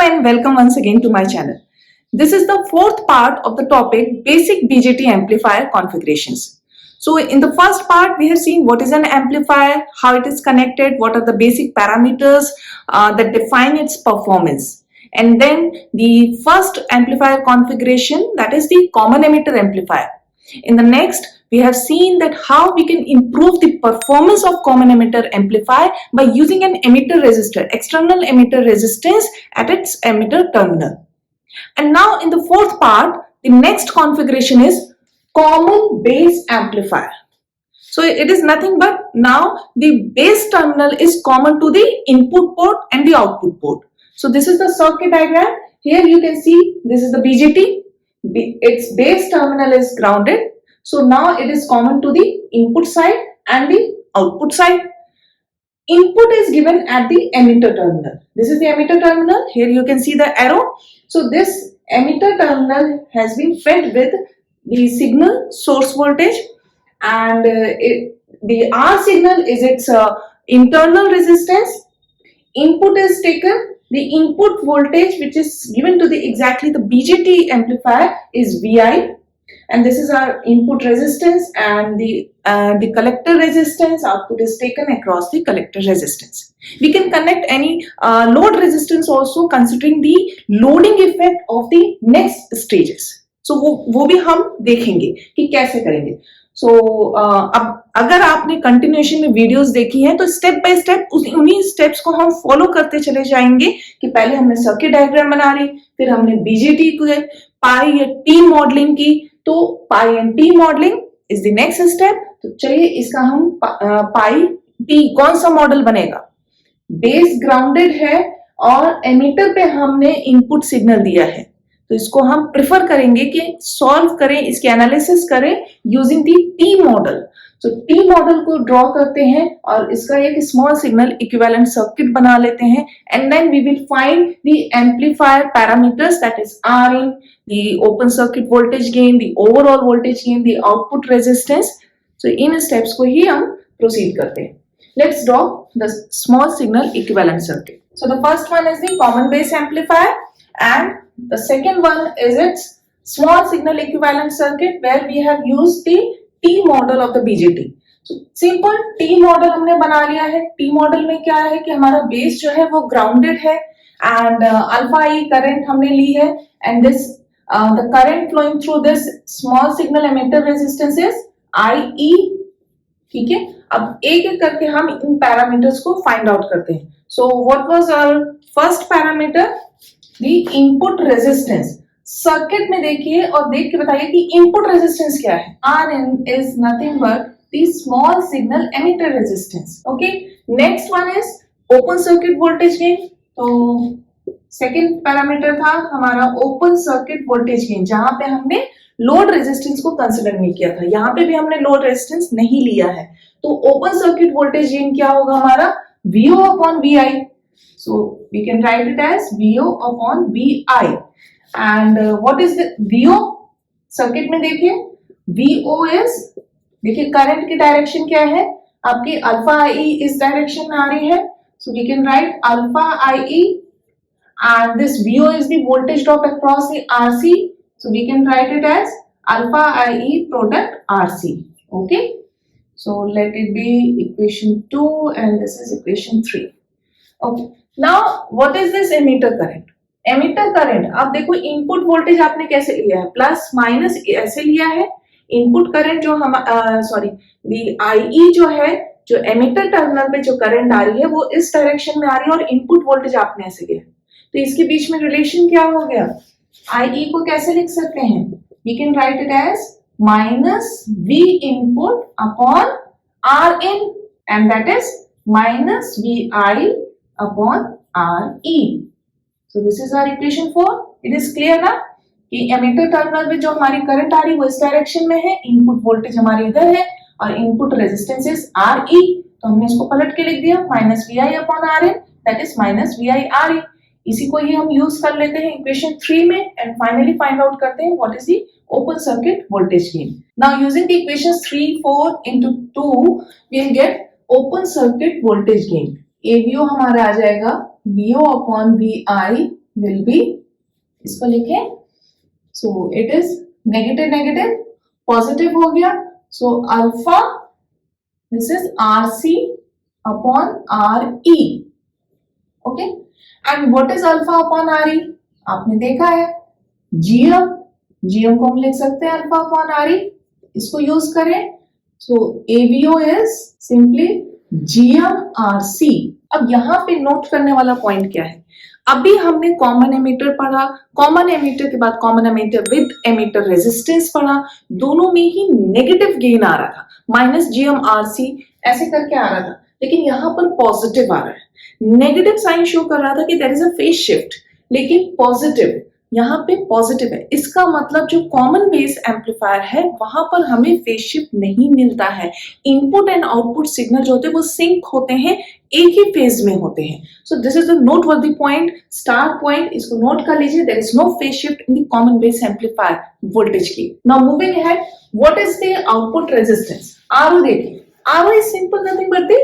and welcome once again to my channel. This is the fourth part of the topic basic BJT amplifier configurations. So in the first part we have seen what is an amplifier, how it is connected, what are the basic parameters that define its performance. And then the first amplifier configuration, that is the common emitter amplifier. In the next, we have seen that how we can improve the performance of common emitter amplifier by using an emitter resistor, external emitter resistance at its emitter terminal. And now in the fourth part, the next configuration is common base amplifier. So it is nothing but now the base terminal is common to the input port and the output port. So this is the circuit diagram. Here you can see this is the BJT. Its base terminal is grounded. So now it is common to the input side and the output side. Input is given at the emitter terminal. This is the emitter terminal. Here you can see the arrow. So this emitter terminal has been fed with the signal source voltage, and the R signal is its internal resistance. Input is taken. The input voltage which is given to the exactly the BJT amplifier is VI, and this is our input resistance, and the collector resistance output is taken across the collector resistance. We can connect any load resistance also considering the loading effect of the next stages. So वो भी हम देखेंगे कि कैसे करेंगे. So अब अगर आपने कंटिन्यूएशन में वीडियोस देखी हैं तो स्टेप बाय स्टेप उन्हीं स्टेप्स को हम फॉलो करते चले जाएंगे कि पहले हमने सर्किट डायग्राम बना ली, फिर हमने बीजेटी को पाई या टी मॉडलिंग की. तो pi and T modelling is the next step. तो चलिए इसका हम पाई टी कौन सा मॉडल बनेगा. बेस ग्राउंडेड है और एमिटर पे हमने इनपुट सिग्नल दिया है, तो इसको हम प्रेफर करेंगे कि सॉल्व करें, इसके एनालिसिस करें यूजिंग दी टी मॉडल. तो टी मॉडल को ड्रॉ करते हैं और इसका एक स्मॉल सिग्नल इक्विवेलेंट सर्किट बना लेते हैं, and then we will find the amplifier parameters, that is are in, the open circuit voltage gain, the overall voltage gain, the output resistance. So in steps को ही हम proceed करते हैं. Let's draw the small signal equivalent circuit. So the first one is the common base amplifier, and the second one is its small signal equivalent circuit where we have used the T model of the BJT. So simple T model हमने बना लिया है. T model में क्या है कि हमारा base जो है वो grounded है, and alpha E current हमने ली है, and this the current flowing through this small signal emitter resistance is IE. ठीक है, अब एक एक करके हम इन पैरामीटर्स को फाइंड आउट करते हैं. So what was our first parameter? The input resistance. Circuit में देखिए और देख के बताइए कि इनपुट रेजिस्टेंस क्या है. Rn is nothing but the small signal emitter resistance. Okay. Next one is open circuit voltage gain. तो सेकेंड पैरामीटर था हमारा ओपन सर्किट वोल्टेज गेन, जहां पे हमने लोड रेजिस्टेंस को कंसिडर नहीं किया था. यहाँ पे भी हमने लोड रेजिस्टेंस नहीं लिया है. तो ओपन सर्किट वोल्टेज गेन क्या होगा हमारा VO upon VI. So we can write it as VO upon VI. And what is the VO? Circuit में देखिए VO is, देखिए करंट की डायरेक्शन क्या है आपकी अल्फा IE इस डायरेक्शन में आ रही है. So we can write alpha IE, and this VO is the voltage drop across the RC. So we can write it as alpha IE product RC. Okay. So let it be equation 2 and this is equation 3. Okay. Now what is this emitter current? Emitter current, अब देखो input voltage आपने कैसे लिया है, plus minus ऐसे लिया है. Input current जो हम दी IE जो है, जो एमिटर टर्मिनल पे जो करंट आ रही है वो इस डायरेक्शन में आ रही है, और इनपुट वोल्टेज आपने ऐसे लिया. तो इसके बीच में रिलेशन क्या हो गया. IE को कैसे लिख सकते हैं, we can write it as minus V input upon Rin, and that is minus VI upon RE. So this is our equation 4. It is clear ना कि एमिटर टर्मिनल में जो हमारी करंट आ रही है वो इस डायरेक्शन में है, इनपुट वोल्टेज हमारे इधर है, और इनपुट रेजिस्टेंस इज RE. तो हमने इसको पलट के लिख दिया minus VI upon Rin, that is minus VI RE. इसी को ही हम यूज कर लेते हैं इक्वेशन 3 में, एंड फाइनली फाइंड आउट करते हैं what is the open circuit voltage gain. Now using the equations 3, 4 into 2, we will get open circuit voltage gain. AVO हमारा आ जाएगा VO upon VI will be, इसको लिखें, so it is negative negative, positive हो गया, so alpha, this is RC upon RE, okay, and what is alpha upon RE? आपने देखा है GM को हम लिख सकते हैं अल्फा अपॉन RE, इसको यूज करें, so ABO is simply GM/RC। अब यहाँ पे नोट करने वाला पॉइंट क्या है, अभी हमने कॉमन एमिटर पढ़ा, कॉमन एमिटर के बाद common emitter with emitter resistance पढ़ा, दोनों में ही नेगेटिव गेन आ रहा था, -GM/RC ऐसे करके आ रहा था, लेकिन यहाँ पर पॉजिटिव आ रहा है, नेगेटिव साइन शो कर रहा था कि there is a phase shift, लेकिन पॉजिटिव, यहाँ पे पॉजिटिव है, इसका मतलब जो कॉमन बेस एम्पलीफायर है वहां पर हमें फेज शिफ्ट नहीं मिलता है, इनपुट एंड आउटपुट सिग्नल जो होते हैं वो सिंक होते हैं, एक ही फेज में होते हैं। So this is the noteworthy point, star point, इसको नोट कर लीजिए, there is no phase shift in the common base amplifier voltage की। Now moving ahead, what is the output resistance? RO देखिए, RO is simple nothing but the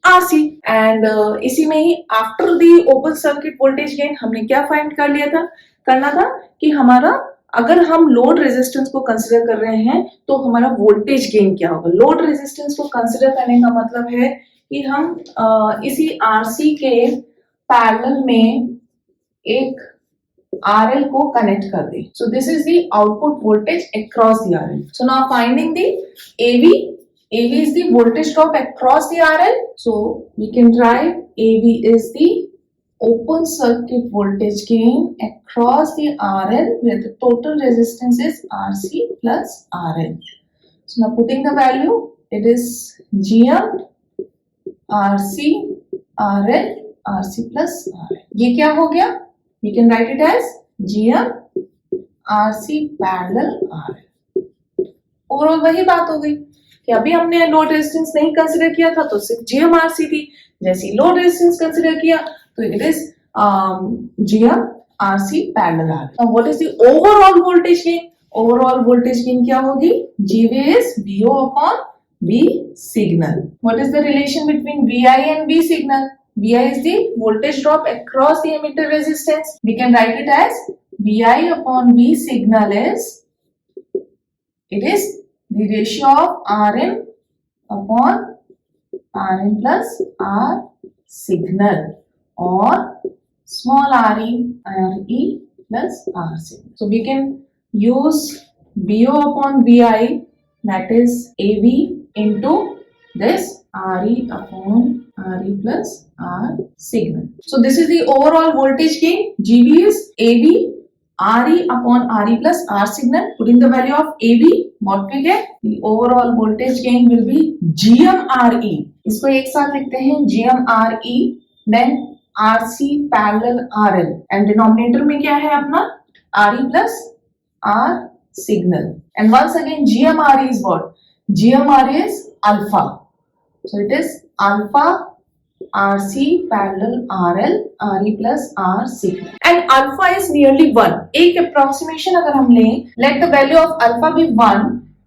RC, and इसी में ही after the open circuit voltage gain हमने क्या find कर लिया था, करना था कि हमारा, अगर हम लोड रेजिस्टेंस को कंसीडर कर रहे हैं तो हमारा वोल्टेज गेन क्या होगा। लोड रेजिस्टेंस को कंसीडर करने का मतलब है कि हम इसी RC के पैरेलल में एक RL को कनेक्ट कर दें, सो this is the output voltage across the RL। So now finding the AV, AV is the voltage drop across the RL. So we can write AV is the open circuit voltage gain across the RL where the total resistance is RC plus RL. So now putting the value, it is GM RC RL RC plus RL. ये क्या हो गया? We can write it as GM RC parallel RL. Overall वही बात हो गई कि अभी हमने लोड रेजिस्टेंस नहीं कंसीडर किया था तो सिर्फ GM/RC थी, जैसे ही लोड रेजिस्टेंस कंसीडर किया तो it is GM/RC parallel RL। Now what is the overall voltage gain? Overall voltage gain क्या होगी? GV is VO upon V signal। What is the relation between VI and V signal? VI is the voltage drop across the emitter resistance. We can write it as VI upon V signal is, it is the ratio of Rn upon Rn plus R signal, or small re plus R signal. So we can use VO upon VI, that is AV, into this Re upon Re plus R signal. So this is the overall voltage gain. GB is AV RE upon RE plus R signal. Putting the value of AV, what we get? The overall voltage gain will be GM/RE. इसको एक साथ लिखते हैं GM/RE, then RC parallel RL, and denominator में क्या है अपना? RE plus R signal. And once again GM/RE is what? GM/RE is alpha. So it is alpha RC parallel RL RE plus R signal, and alpha is nearly 1. एक approximation अगर हम लें, let the value of alpha be 1,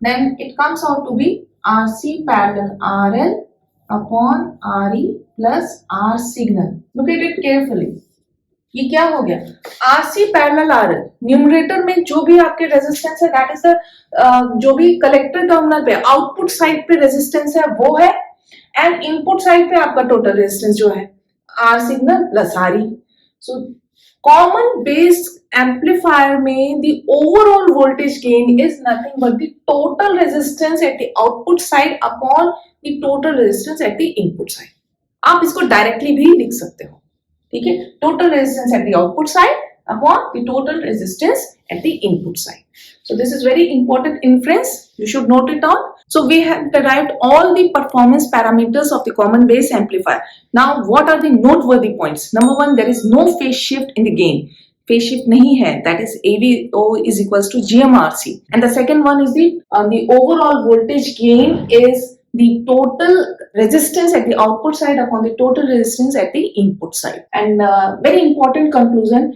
then it comes out to be RC parallel RL upon RE plus R signal. Look at it carefully. ये क्या हो गया? RC parallel RL, numerator में जो भी आपके रेजिस्टेंस है, that is the जो भी कलेक्टर टर्मिनल पे आउटपुट साइड पे रेजिस्टेंस है वो है, एंड इनपुट साइड पे आपका टोटल रेजिस्टेंस जो है R signal plus RE। So common base amplifier में the overall voltage gain is nothing but the total resistance at the output side upon the total resistance at the input side. आप इसको directly भी लिख सकते हो, ठीक है, total resistance at the output side upon the total resistance at the input side. So this is very important inference, you should note it down. So we have derived all the performance parameters of the common base amplifier. Now what are the noteworthy points? Number one, there is no phase shift in the gain. Phase shift nahi hai, that is AVO is equals to GM/RC. And the second one is the overall voltage gain is the total resistance at the output side upon the total resistance at the input side. And very important conclusion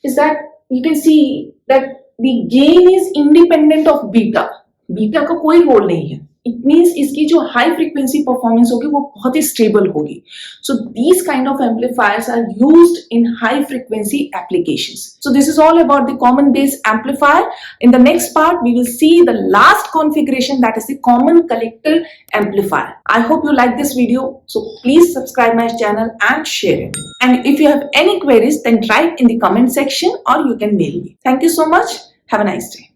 is that you can see that the gain is independent of beta. Beta का कोई role नहीं है, it means इसकी जो high frequency performance होगी वो बहुत ही स्टेबल होगी. So these kind of amplifiers are used in high frequency applications. So this is all about the common base amplifier. In the next part, we will see the last configuration, that is the common collector amplifier. I hope you like this video. So please subscribe my channel and share it. And if you have any queries, then write in the comment section or you can mail me. Thank you so much. Have a nice day.